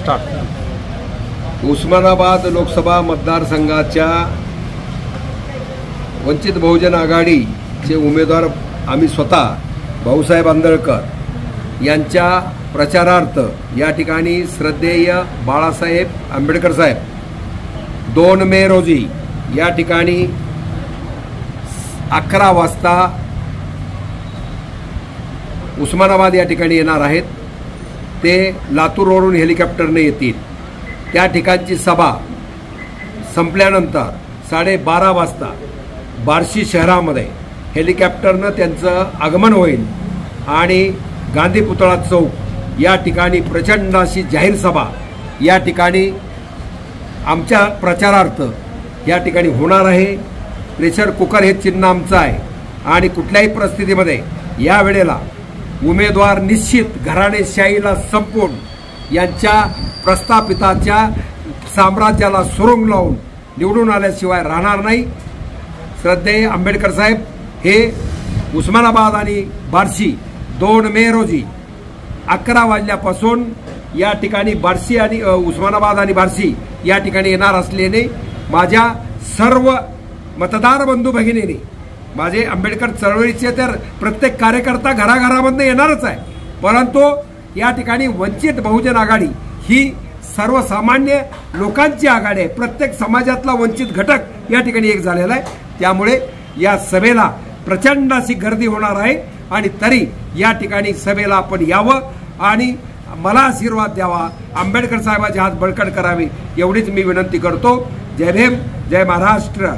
Start. Osmanabad Lok Sabha मतदारसंघाच्या वंचित बहुजन आघाडीचे उमेदवार आम्ही स्वतः भाऊसाहेब आंदळकर यांच्या प्रचारार्थ या ठिकाणी श्रद्धेय बाळासाहेब आंबेडकर साहेब 2 मे रोजी या ठिकाणी 11 वाजता उस्मानाबाद या ठिकाणी येणार आहेत। ते लातूरवरून हेलिकॉप्टरने येतील। त्या ठिकाणची सभा संपल्यानंतर 12:30 वाजता बार्शी शहरामध्ये हेलिकॉप्टरनं त्यांचं आगमन होईल आणि गांधी पुतळा चौक या ठिकाणी प्रचंड अशी जाहीर सभा या ठिकाणी आमच्या प्रचारार्थ या ठिकाणी होणार आहे। प्रेशर कुकर हे चिन्ह आमचं आहे आणि कुठल्याही परिस्थितीमध्ये या वेळेला उमेदवार निश्चित घराणेशाहीला संपवून यांच्या प्रस्थापिताच्या साम्राज्याला सुरुंग लावून निवडून आल्याशिवाय राहणार नाही। श्रद्धेय आंबेडकर साहेब हे उस्मानाबाद आणि बार्शी 2 मे रोजी 11 वाजल्यापासून या ठिकाणी बार्शी आणि उस्मानाबाद आणि बार्शी या ठिकाणी येणार असल्याने माझ्या सर्व मतदार बंधू भगिनींनी माझे आंबेडकर चळवळीचे तर प्रत्येक कार्यकर्ता घराघरामधून येणारच आहे, परंतु या ठिकाणी वंचित बहुजन आघाडी ही सर्वसामान्य लोकांची आघाडी आहे। प्रत्येक समाजातला वंचित घटक या ठिकाणी एक झालेला आहे। त्यामुळे या सभेला प्रचंड अशी गर्दी होणार आहे आणि तरी या ठिकाणी सभेला आपण यावं आणि मला आशीर्वाद द्यावा, आंबेडकर साहेबांचे हात बळकट करावे एवढीच मी विनंती करतो। जय भीम, जय महाराष्ट्र।